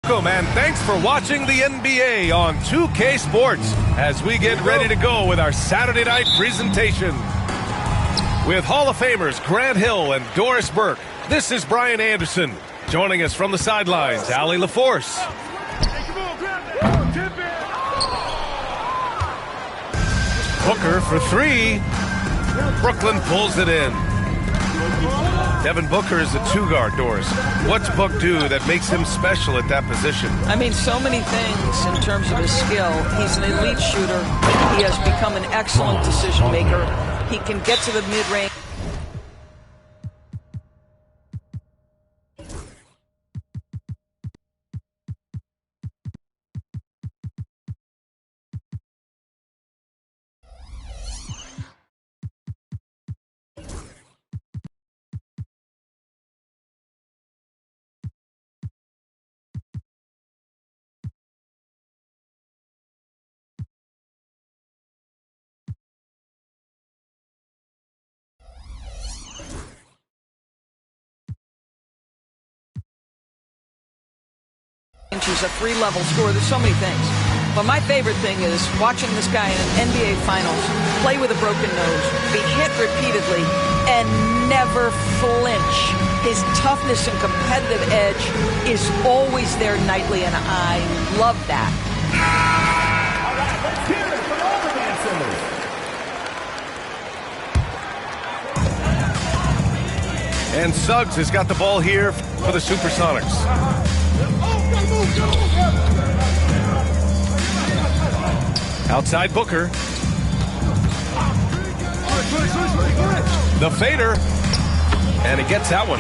Welcome and thanks for watching the NBA on 2K Sports as we get ready to go with our Saturday night presentation. With Hall of Famers Grant Hill and Doris Burke, this is Brian Anderson. Joining us from the sidelines, Allie LaForce. Booker for three. Brooklyn pulls it in. Devin Booker is a two-guard, Doris. What's Book do that makes him special at that position? I mean, so many things in terms of his skill. He's an elite shooter. He has become an excellent decision maker. He can get to the mid-range. He's a three-level scorer. There's so many things. But my favorite thing is watching this guy in an NBA Finals play with a broken nose, be hit repeatedly, and never flinch. His toughness and competitive edge is always there nightly, and I love that. All right, let's hear it for all the dancers. And Suggs has got the ball here for the Supersonics. Outside Booker. The fader. And he gets that one.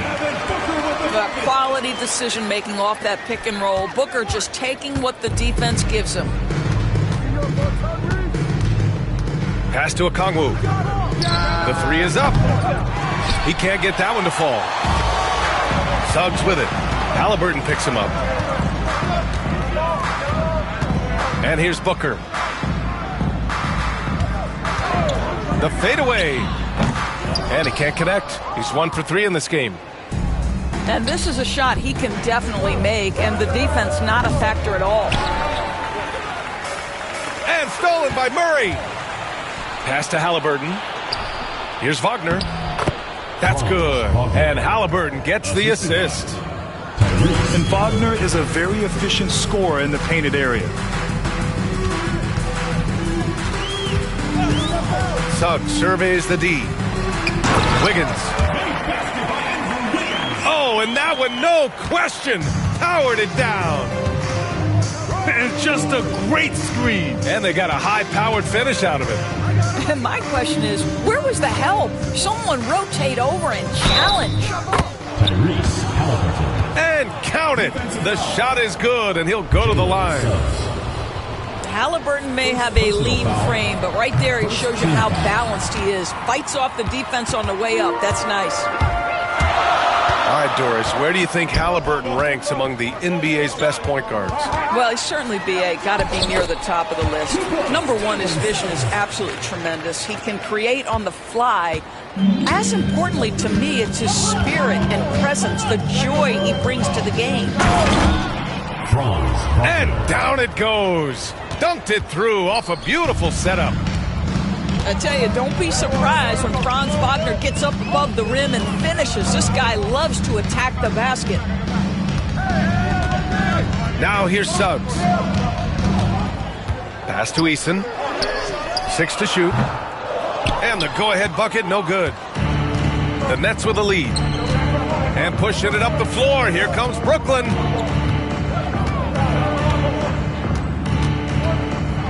The quality decision making off that pick and roll. Booker just taking what the defense gives him. Pass to Okongwu. The three is up. He can't get that one to fall. Suggs with it. Halliburton picks him up. And here's Booker. The fadeaway. And he can't connect. He's 1 for 3 in this game. And this is a shot he can definitely make, and the defense not a factor at all. And stolen by Murray. Pass to Halliburton. Here's Wagner. That's good. And Halliburton gets the assist. And Wagner is a very efficient scorer in the painted area. Suggs surveys the D. Wiggins. Oh, and that one, no question, powered it down. And just a great screen. And they got a high-powered finish out of it. And my question is, where was the help? Someone rotate over and challenge. And count it. The shot is good, and he'll go to the line. Halliburton may have a lean frame, but right there he shows you how balanced he is. Fights off the defense on the way up. That's nice. All right, Doris, where do you think Halliburton ranks among the NBA's best point guards? Well, he's certainly got to be near the top of the list. Number one, his vision is absolutely tremendous. He can create on the fly. As importantly to me, it's his spirit and presence, the joy he brings to the game. And down it goes. Dunked it through off a beautiful setup. I tell you, don't be surprised when Franz Wagner gets up above the rim and finishes. This guy loves to attack the basket. Now here's Suggs. Pass to Eason. 6 to shoot. And the go-ahead bucket, no good. The Nets with a lead. And pushing it up the floor. Here comes Brooklyn.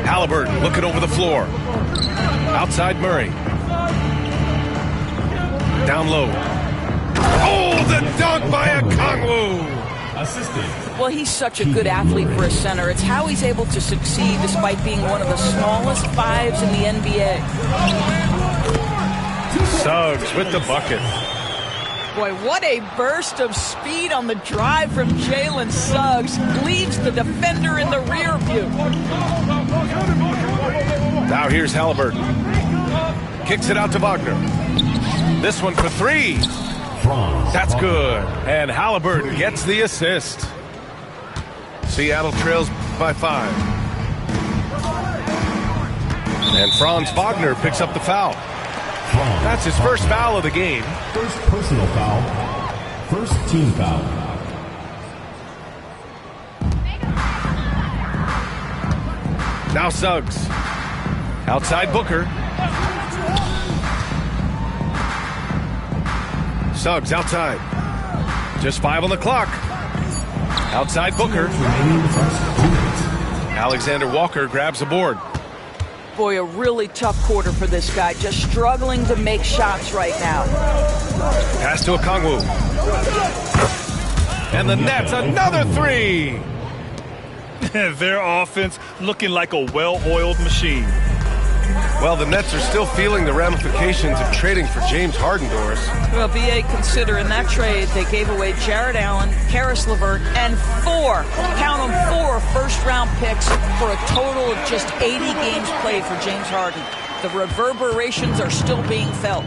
Halliburton looking over the floor. Outside Murray. Down low. Oh, the dunk by Okongwu. Well, he's such a good athlete for a center. It's how he's able to succeed despite being one of the smallest fives in the NBA. Suggs with the bucket. Boy, what a burst of speed on the drive from Jalen Suggs. Leaves the defender in the rear view. Now here's Halliburton. Kicks it out to Wagner. This one for three. That's good. And Halliburton gets the assist. Seattle trails by 5. And Franz Wagner picks up the foul. That's his first foul of the game. First personal foul. First team foul. Now Suggs. Outside Booker. Suggs outside. Just 5 on the clock. Outside Booker. Alexander Walker grabs the board. Boy, a really tough quarter for this guy. Just struggling to make shots right now. Pass to Okongwu. And the Nets, another 3. Their offense looking like a well-oiled machine. Well, the Nets are still feeling the ramifications of trading for James Harden, Doris. Well, BA, consider in that trade they gave away Jared Allen, Karis LeVert, and 4 first-round picks for a total of just 80 games played for James Harden. The reverberations are still being felt.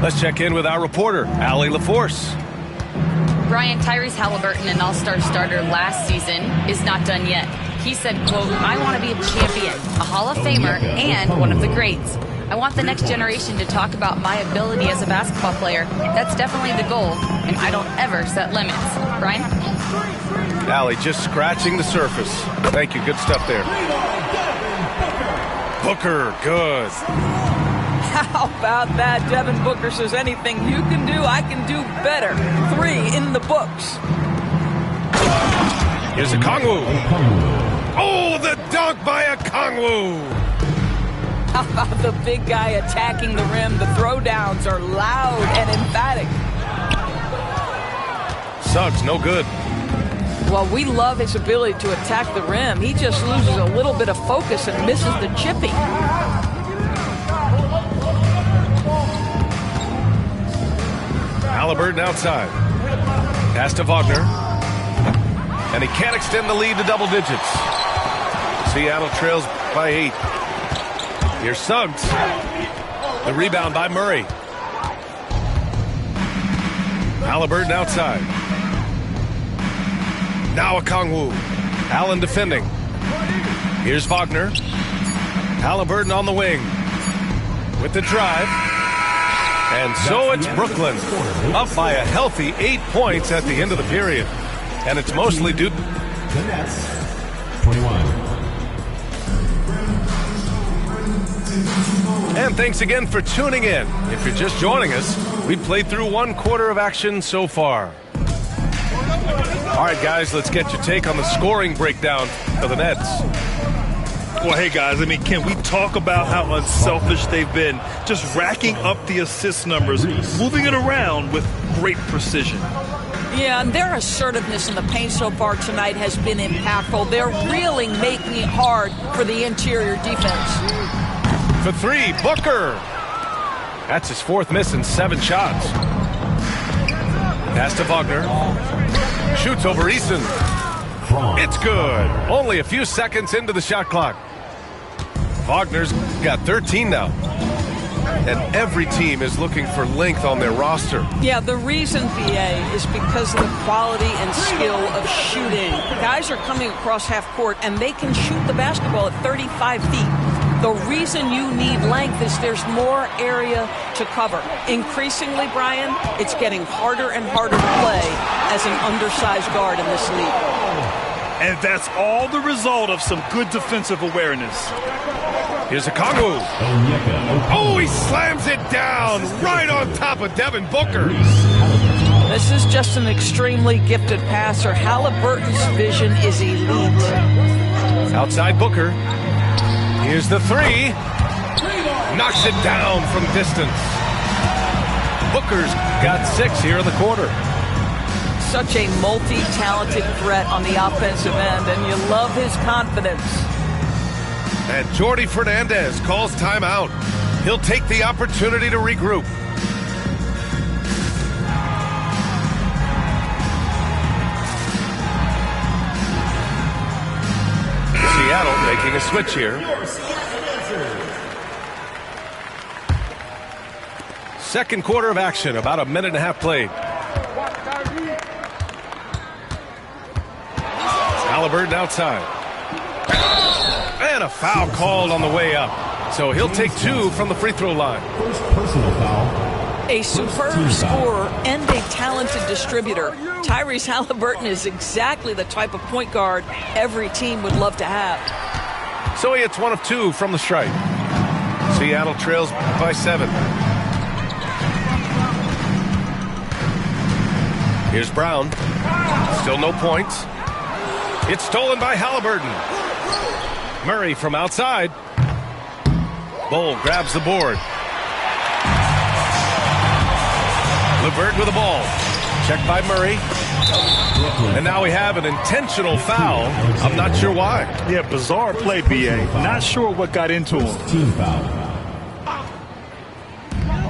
Let's check in with our reporter, Allie LaForce. Brian, Tyrese Halliburton, an all-star starter last season, is not done yet. He said, quote, "I want to be a champion, a Hall of Famer, and one of the greats. I want the next generation to talk about my ability as a basketball player. That's definitely the goal, and I don't ever set limits." Brian? Allie, just scratching the surface. Thank you. Good stuff there. Booker, good. How about that? Devin Booker says, anything you can do, I can do better. 3 in the books. Here's Okongwu. Oh, the dunk by Okongwu. How about the big guy attacking the rim? The throwdowns are loud and emphatic. Suggs, no good. Well, we love his ability to attack the rim. He just loses a little bit of focus and misses the chipping. Halliburton outside. Pass to Wagner. And he can't extend the lead to double digits. Seattle trails by 8. Here's Suggs. The rebound by Murray. Halliburton outside. Now Okongwu. Allen defending. Here's Wagner. Halliburton on the wing. With the drive. And so it's Brooklyn, up by a healthy 8 points at the end of the period. And it's mostly due to The Nets, 21. And thanks again for tuning in. If you're just joining us, we've played through 1 quarter of action so far. All right, guys, let's get your take on the scoring breakdown for the Nets. Well, hey, guys, I mean, can we talk about how unselfish they've been? Just racking up the assist numbers, moving it around with great precision. Yeah, and their assertiveness in the paint so far tonight has been impactful. They're really making it hard for the interior defense. For 3, Booker. That's his 4th miss in 7 shots. Pass to Wagner. Shoots over Eason. It's good. Only a few seconds into the shot clock. Wagner's got 13 now. And every team is looking for length on their roster. Yeah, the reason, BA, is because of the quality and skill of shooting. Guys are coming across half court, and they can shoot the basketball at 35 feet. The reason you need length is there's more area to cover. Increasingly, Brian, it's getting harder and harder to play as an undersized guard in this league. And that's all the result of some good defensive awareness. Here's Okongwu. Oh, he slams it down right on top of Devin Booker. This is just an extremely gifted passer. Halliburton's vision is elite. Outside Booker. Here's the 3. Knocks it down from distance. Booker's got 6 here in the quarter. Such a multi-talented threat on the offensive end, and you love his confidence. And Jordi Fernandez calls timeout. He'll take the opportunity to regroup. Seattle making a switch here. Second quarter of action, about a minute and a half played. Halliburton outside. And a foul called on the way up. So he'll take 2 from the free throw line. First personal foul. A superb scorer and a talented distributor. Tyrese Halliburton is exactly the type of point guard every team would love to have. So he hits 1 of 2 from the stripe. Seattle trails by 7. Here's Brown. Still no points. It's stolen by Halliburton. Murray from outside. Bull grabs the board. LeVert with the ball. Checked by Murray. And now we have an intentional foul. I'm not sure why. Yeah, bizarre play, B.A. Not sure what got into him. Team foul.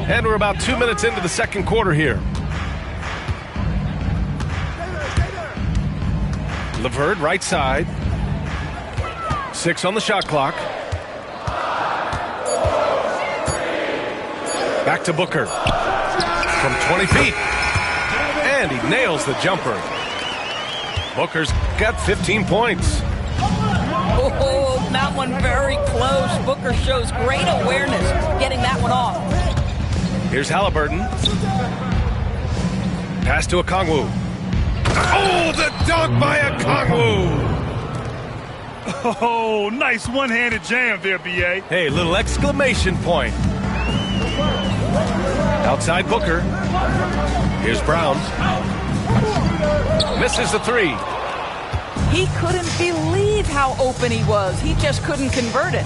And we're about 2 minutes into the second quarter here. LeVert right side. 6 on the shot clock. Back to Booker. From 20 feet. And he nails the jumper. Booker's got 15 points. Oh, that one very close. Booker shows great awareness getting that one off. Here's Halliburton. Pass to Okongwu. Oh, the dunk by Okongwu. Oh, nice one-handed jam there, B.A. Hey, little exclamation point. Outside Booker. Here's Brown. Misses the 3. He couldn't believe how open he was. He just couldn't convert it.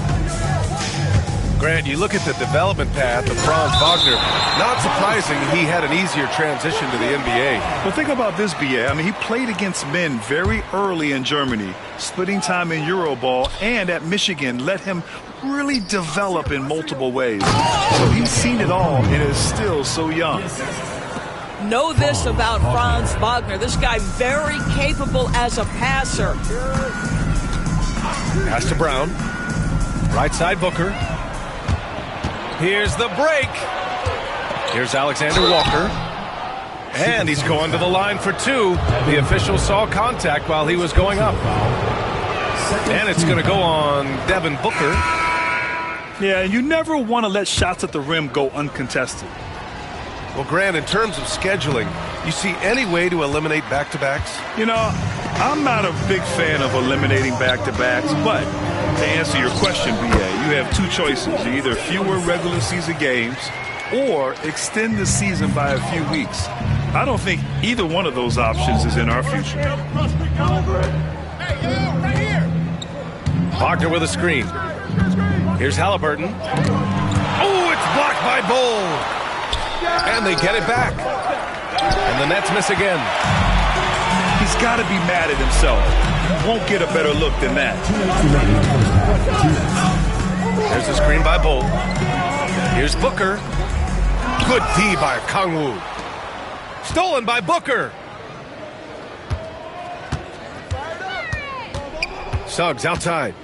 Grant, you look at the development path of Franz Wagner. Not surprising he had an easier transition to the NBA. Well, think about this, B.A. I mean, he played against men very early in Germany, splitting time in Euroball, and at Michigan let him really develop in multiple ways. So he's seen it all and is still so young. Know this about Franz Wagner. This guy very capable as a passer. Pass to Brown. Right side Booker. Here's the break. Here's Alexander Walker. And he's going to the line for 2. The official saw contact while he was going up. And it's going to go on Devin Booker. Yeah, you never want to let shots at the rim go uncontested. Well, Grant, in terms of scheduling, you see any way to eliminate back-to-backs? You know, I'm not a big fan of eliminating back-to-backs, but to answer your question, B.A., you have 2 choices. Either fewer regular season games or extend the season by a few weeks. I don't think either one of those options is in our future. Wagner with a screen. Here's Halliburton. Oh, it's blocked by Bull. And they get it back. And the Nets miss again. He's got to be mad at himself. He won't get a better look than that. There's the screen by Bull. Here's Booker. Good D by Okongwu. Stolen by Booker. Suggs outside.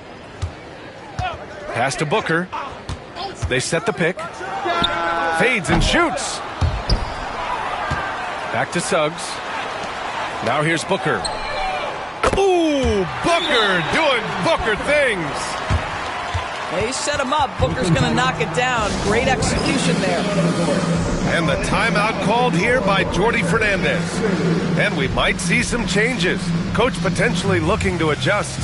Pass to Booker. They set the pick. Fades and shoots. Back to Suggs. Now here's Booker. Ooh, Booker doing Booker things. They set him up. Booker's going to knock it down. Great execution there. And the timeout called here by Jordi Fernandez. And we might see some changes. Coach potentially looking to adjust.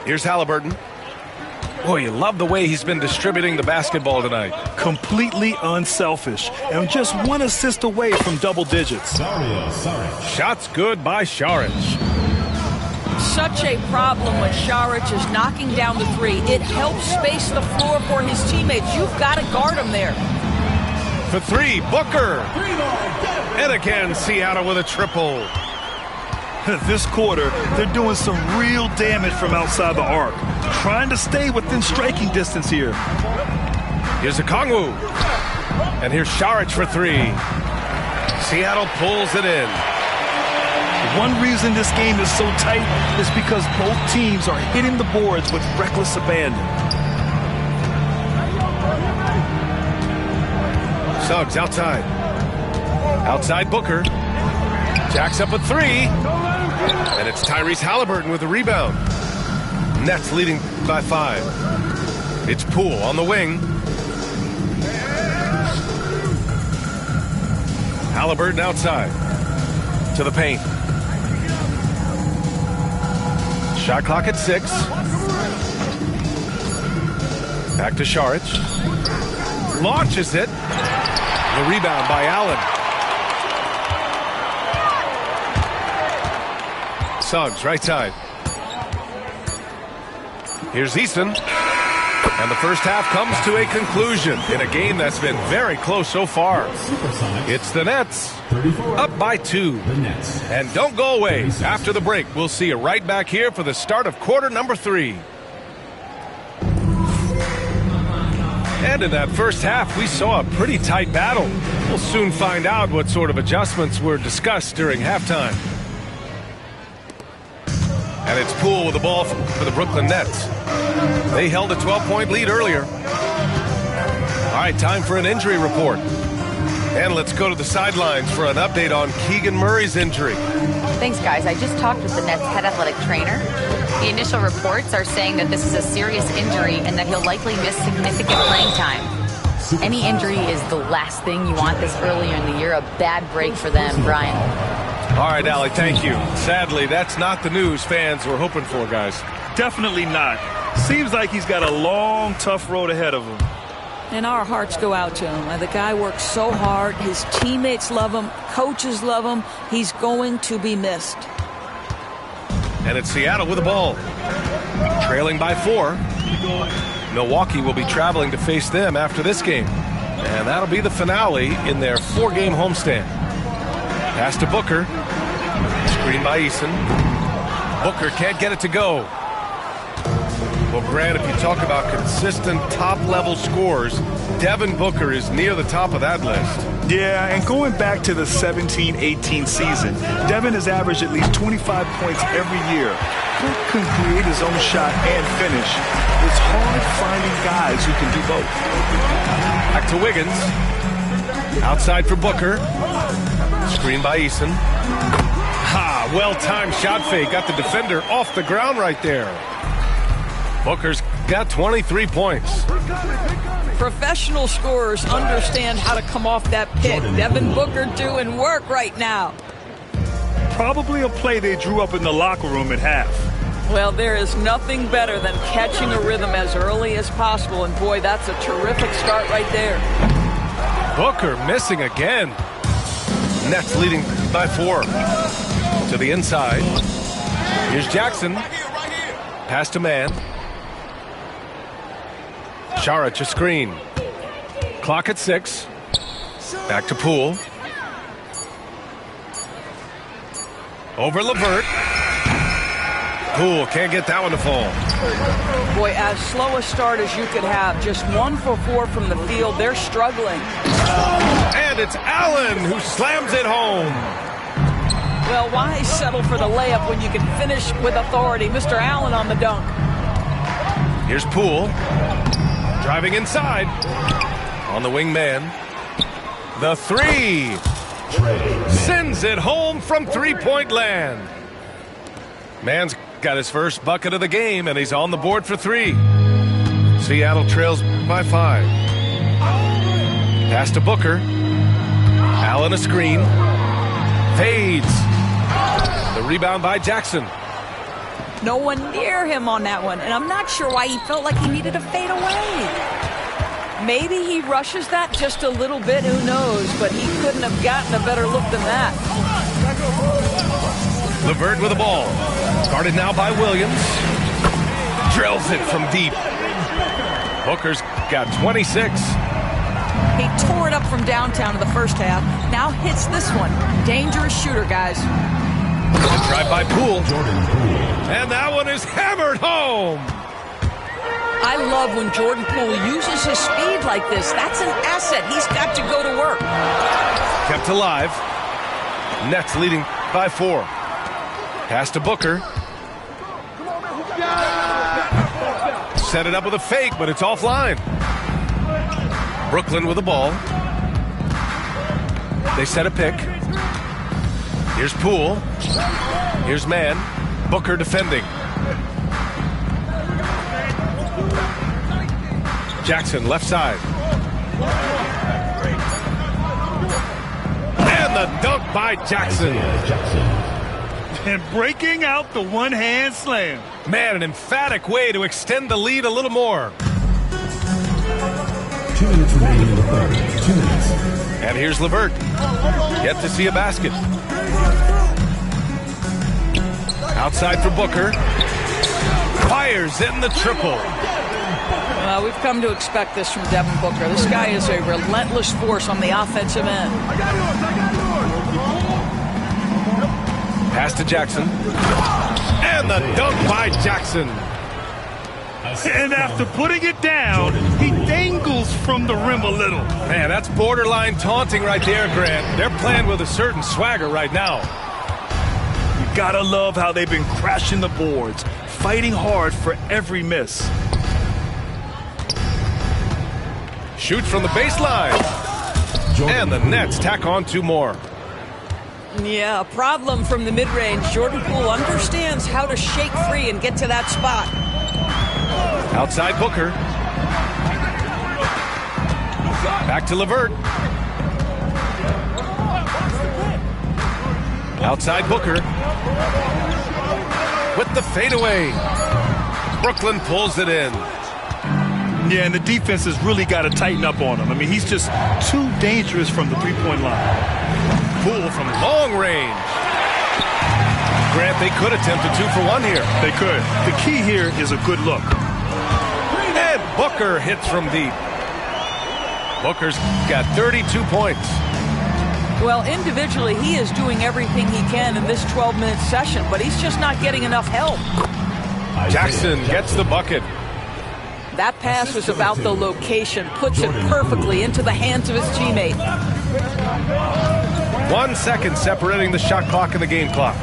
Here's Halliburton. Boy, you love the way he's been distributing the basketball tonight. Completely unselfish and just 1 assist away from double digits. Shots good by Šarić. Such a problem when Šarić is knocking down the 3. It helps space the floor for his teammates. You've got to guard him there. For 3, Booker. And again, Seattle with a triple. This quarter, they're doing some real damage from outside the arc, trying to stay within striking distance here. Here's Okongwu. And here's Saric for three. Seattle pulls it in. One reason this game is so tight is because both teams are hitting the boards with reckless abandon. Suggs outside. Outside Booker. Jacks up a three. And it's Tyrese Halliburton with a rebound. Nets leading by 5. It's Poole on the wing. Halliburton outside. To the paint. Shot clock at 6. Back to Saric. Launches it. The rebound by Allen. Suggs, right side. Here's Easton. And the first half comes to a conclusion in a game that's been very close so far. It's the Nets up by 2. And don't go away. After the break, we'll see you right back here for the start of quarter number 3. And in that first half, we saw a pretty tight battle. We'll soon find out what sort of adjustments were discussed during halftime. And it's Poole with the ball for the Brooklyn Nets. They held a 12-point lead earlier. All right, time for an injury report. And let's go to the sidelines for an update on Keegan Murray's injury. Thanks, guys. I just talked with the Nets head athletic trainer. The initial reports are saying that this is a serious injury and that he'll likely miss significant playing time. Any injury is the last thing you want this earlier in the year. A bad break for them, Brian. All right, Allie, thank you. Sadly, that's not the news fans were hoping for, guys. Definitely not. Seems like he's got a long, tough road ahead of him. And our hearts go out to him. The guy works so hard. His teammates love him. Coaches love him. He's going to be missed. And it's Seattle with the ball. Trailing by 4. Milwaukee will be traveling to face them after this game. And that'll be the finale in their 4-game homestand. Pass to Booker. Screen by Eason. Booker can't get it to go. Well, Grant, if you talk about consistent top-level scores, Devin Booker is near the top of that list. Yeah, and going back to the 17-18 season, Devin has averaged at least 25 points every year. Cook can create his own shot and finish. It's hard finding guys who can do both. Back to Wiggins. Outside for Booker. Screen by Eason. Ha! Well-timed shot fake. Got the defender off the ground right there. Booker's got 23 points. Professional scorers understand how to come off that pick. Devin Booker doing work right now. Probably a play they drew up in the locker room at half. Well, there is nothing better than catching a rhythm as early as possible. And boy, that's a terrific start right there. Booker missing again. Nets leading by 4. To the inside. Here's Jackson. Pass to man. Saric a screen. Clock at 6. Back to Poole. Over LeVert. Poole can't get that one to fall. Boy, as slow a start as you could have. Just 1 for 4 from the field. They're struggling. And it's Allen who slams it home. Well, why settle for the layup when you can finish with authority? Mr. Allen on the dunk. Here's Poole. Driving inside. On the wing man. The 3. Sends it home from three-point land. Man's got his first bucket of the game, and he's on the board for 3. Seattle trails by 5. Pass to Booker. Allen a screen. Fades. The rebound by Jackson. No one near him on that one, and I'm not sure why he felt like he needed to fade away. Maybe he rushes that just a little bit, who knows, but he couldn't have gotten a better look than that. LeVert with the ball. Guarded now by Williams. Drills it from deep. Booker's got 26. He tore it up from downtown in the first half. Now hits this one. Dangerous shooter, guys. Drive by Poole. And that one is hammered home. I love when Jordan Poole uses his speed like this. That's an asset. He's got to go to work. Kept alive. Nets leading by 4. Pass to Booker. Set it up with a fake, but it's offline. Brooklyn with the ball. They set a pick. Here's Poole. Here's man. Booker defending. Jackson left side. And the dunk by Jackson. And breaking out the one-hand slam. Man, an emphatic way to extend the lead a little more. 2 minutes remaining in the third. 2 minutes. And here's LeVert. Yet to see a basket. Outside for Booker. Fires in the triple. We've come to expect this from Devin Booker. This guy is a relentless force on the offensive end. Pass to Jackson. And the dunk by Jackson. And after putting it down, he dangles from the rim a little. Man, that's borderline taunting right there, Grant. They're playing with a certain swagger right now. You gotta love how they've been crashing the boards, fighting hard for every miss. Shoot from the baseline. And the Nets tack on 2 more. Yeah, a problem from the mid-range. Jordan Poole understands how to shake free and get to that spot. Outside Booker. Back to LeVert. Outside Booker. With the fadeaway. Brooklyn pulls it in. Yeah, and the defense has really got to tighten up on him. I mean, he's just too dangerous from the three-point line. Poole from long range. Grant, they could attempt a 2 for 1 here. They could. The key here is a good look. And Booker hits from deep. Booker's got 32 points. Well, individually, he is doing everything he can in this 12-minute session, but he's just not getting enough help. Jackson gets the bucket. That pass was about the location, puts it perfectly into the hands of his teammate. 1 second separating the shot clock and the game clock.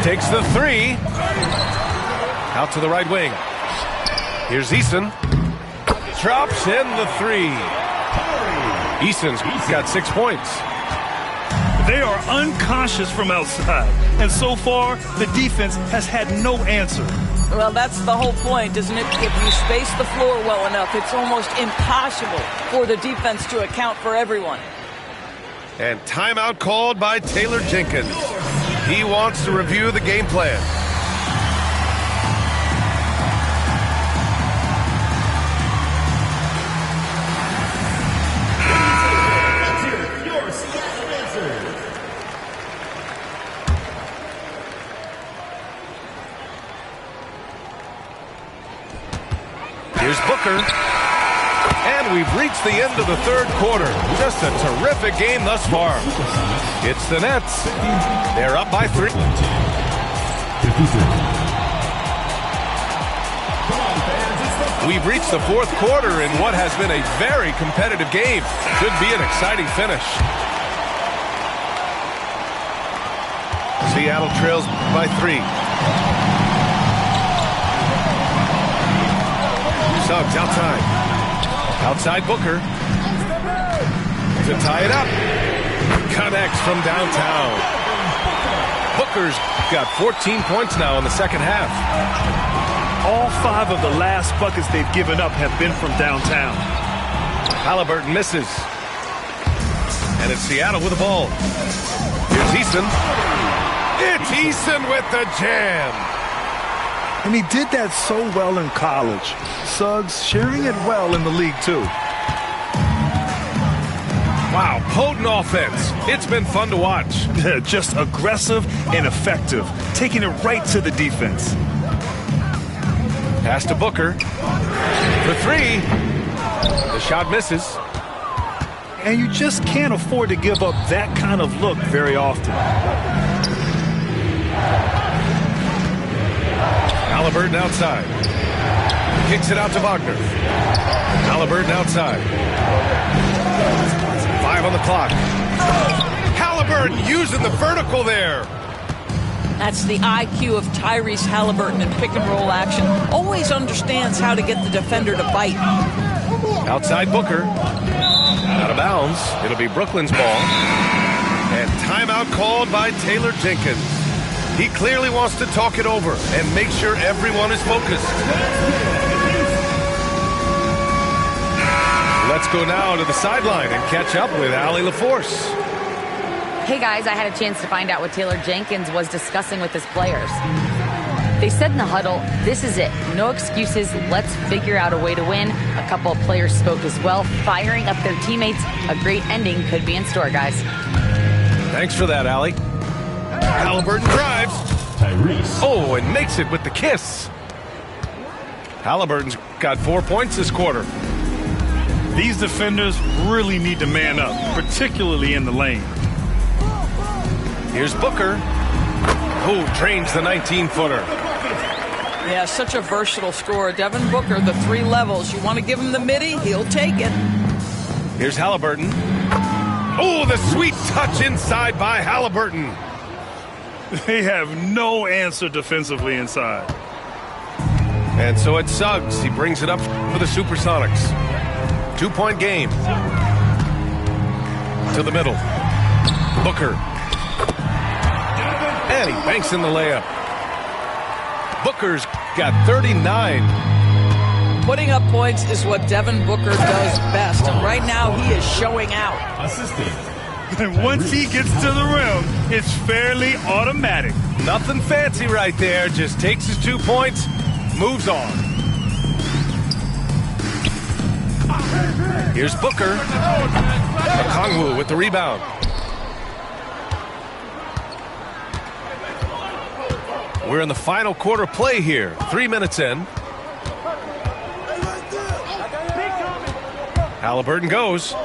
Takes the 3. Out to the right wing. Here's Eason. Drops in the 3. Eason's got 6 points. They are unconscious from outside. And so far, the defense has had no answer. Well, that's the whole point, isn't it? If you space the floor well enough, it's almost impossible for the defense to account for everyone. And timeout called by Taylor Jenkins. He wants to review the game plan. Here's Booker. And we've reached the end of the third quarter. Just a terrific game thus far. It's the Nets. They're up by 3. We've reached the fourth quarter in what has been a very competitive game. Should be an exciting finish. Seattle trails by 3. Suggs outside. Outside Booker. To tie it up. Connects from downtown. Booker's got 14 points now in the second half. All 5 of the last buckets they've given up have been from downtown. Halliburton misses. And it's Seattle with the ball. Here's Eason. It's Eason with the jam. And he did that so well in college. Suggs sharing it well in the league, too. Wow, potent offense. It's been fun to watch. Just aggressive and effective, taking it right to the defense. Pass to Booker. For 3. The shot misses. And you just can't afford to give up that kind of look very often. Halliburton outside. Kicks it out to Wagner. Halliburton outside. 5 on the clock. Halliburton using the vertical there. That's the IQ of Tyrese Halliburton in pick-and-roll action. Always understands how to get the defender to bite. Outside Booker. Out of bounds. It'll be Brooklyn's ball. And timeout called by Taylor Jenkins. He clearly wants to talk it over and make sure everyone is focused. Let's go now to the sideline and catch up with Allie LaForce. Hey guys, I had a chance to find out what Taylor Jenkins was discussing with his players. They said in the huddle, this is it. No excuses. Let's figure out a way to win. A couple of players spoke as well, firing up their teammates. A great ending could be in store, guys. Thanks for that, Allie. Halliburton drives. Tyrese. Oh, and makes it with the kiss. Halliburton's got 4 points this quarter. These defenders really need to man up, particularly in the lane. Here's Booker, who drains the 19-footer. Yeah, such a versatile scorer. Devin Booker, the 3 levels. You want to give him the midi, he'll take it. Here's Halliburton. Oh, the sweet touch inside by Halliburton. They have no answer defensively inside. And so it's Suggs. He brings it up for the Supersonics. 2-point game. To the middle. Booker. And he banks in the layup. Booker's got 39. Putting up points is what Devin Booker does best. And right now he is showing out. Assistant. And once he gets to the rim, it's fairly automatic. Nothing fancy right there. Just takes his 2 points, moves on. Here's Booker. Okongwu with the rebound. We're in the final quarter play here. 3 minutes in. Halliburton goes.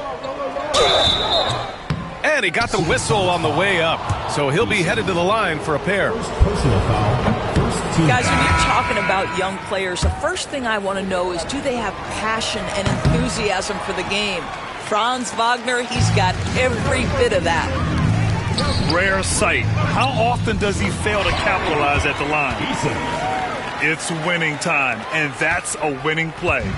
And he got the whistle on the way up. So he'll be headed to the line for a pair. Personal foul. First team. Guys, when you're talking about young players, the first thing I want to know is, do they have passion and enthusiasm for the game? Franz Wagner, he's got every bit of that. Rare sight. How often does he fail to capitalize at the line? It's winning time, and that's a winning play.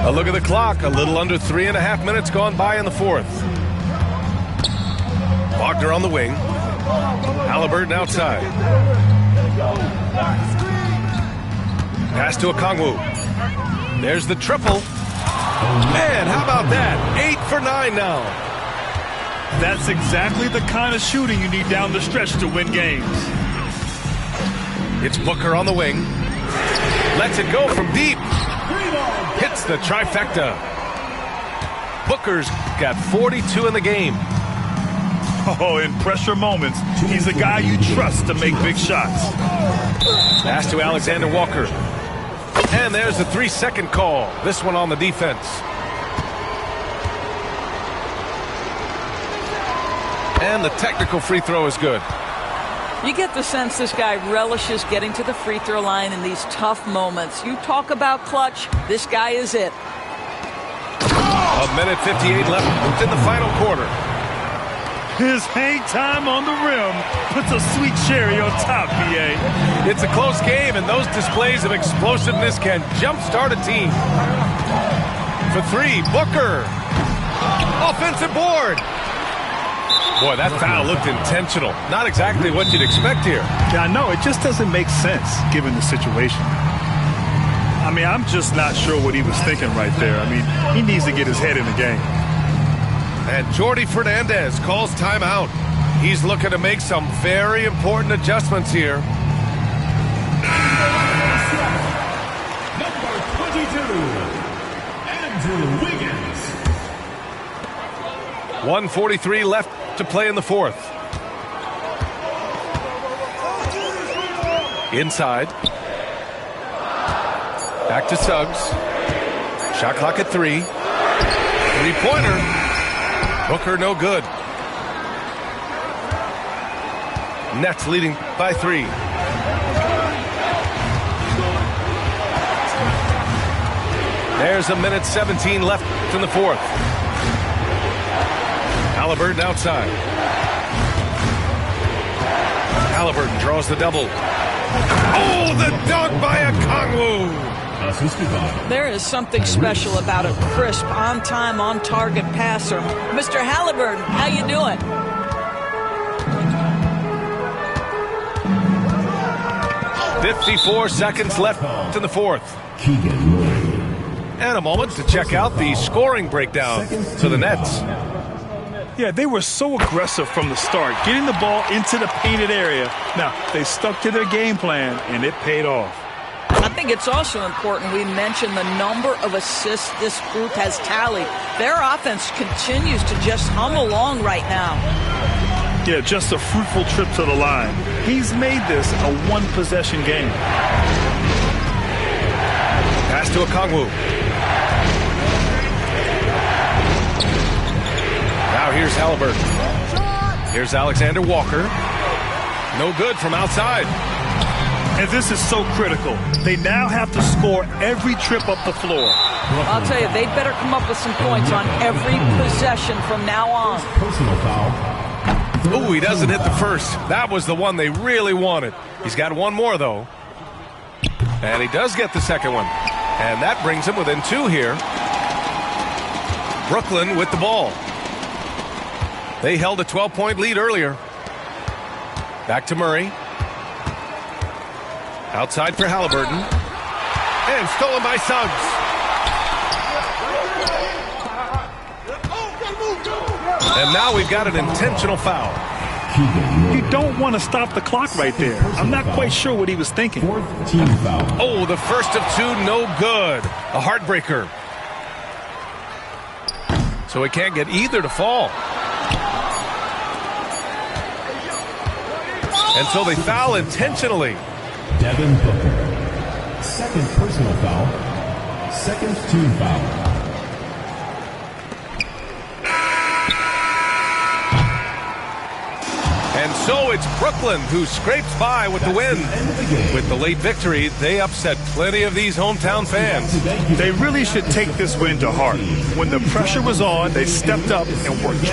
A look at the clock. A little under 3.5 minutes gone by in the fourth. Wagner on the wing. Halliburton outside. Pass to Okongwu. There's the triple. Man, how about that? 8 for 9 now. That's exactly the kind of shooting you need down the stretch to win games. It's Booker on the wing. Lets it go from deep. Hits the trifecta. Booker's got 42 in the game. Oh, in pressure moments, he's a guy you trust to make big shots. Pass to Alexander Walker. And there's the 3-second call. This one on the defense. And the technical free throw is good. You get the sense this guy relishes getting to the free throw line in these tough moments. You talk about clutch, this guy is it. 1:58 left in the final quarter. His hang time on the rim puts a sweet cherry on top, BA. It's a close game, and those displays of explosiveness can jumpstart a team. For 3, Booker. Offensive board. Boy, that foul looked intentional. Not exactly what you'd expect here. Yeah, I know. It just doesn't make sense given the situation. I mean, I'm just not sure what he was thinking right there. I mean, he needs to get his head in the game. And Jordi Fernandez calls timeout. He's looking to make some very important adjustments here. Number 22, Andrew Wiggins. 1:43 left to play in the fourth. Inside. Back to Suggs. Shot clock at 3. 3-pointer. Booker no good. Nets leading by 3. There's a minute 17 left in the fourth. Halliburton outside. Halliburton draws the double. Oh, the dunk by Okongwu. There is something special about a crisp, on-time, on-target passer. Mr. Halliburton, how you doing? 54 seconds left in the fourth. And a moment to check out the scoring breakdown for the Nets. Yeah, they were so aggressive from the start, getting the ball into the painted area. Now, they stuck to their game plan, and it paid off. I think it's also important we mention the number of assists this group has tallied. Their offense continues to just hum along right now. Yeah, just a fruitful trip to the line. He's made this a one-possession game. Pass to Okongwu. Now here's Halliburton. Here's Alexander Walker. No good from outside. And this is so critical. They now have to score every trip up the floor. I'll tell you, they better come up with some points on every possession from now on. Personal foul. Ooh, he doesn't hit the first. That was the one they really wanted. He's got one more, though. And he does get the second one. And that brings him within 2 here. Brooklyn with the ball. They held a 12-point lead earlier. Back to Murray. Outside for Halliburton. And stolen by Suggs. And now we've got an intentional foul. You don't want to stop the clock right there. I'm not quite sure what he was thinking. Team foul. Oh, the first of 2, no good. A heartbreaker. So he can't get either to fall. And so they foul intentionally. Devin Booker. Second personal foul. Second team foul. And so it's Brooklyn who scrapes by with the win. With the late victory, they upset plenty of these hometown fans. They really should take this win to heart. When the pressure was on, they stepped up and worked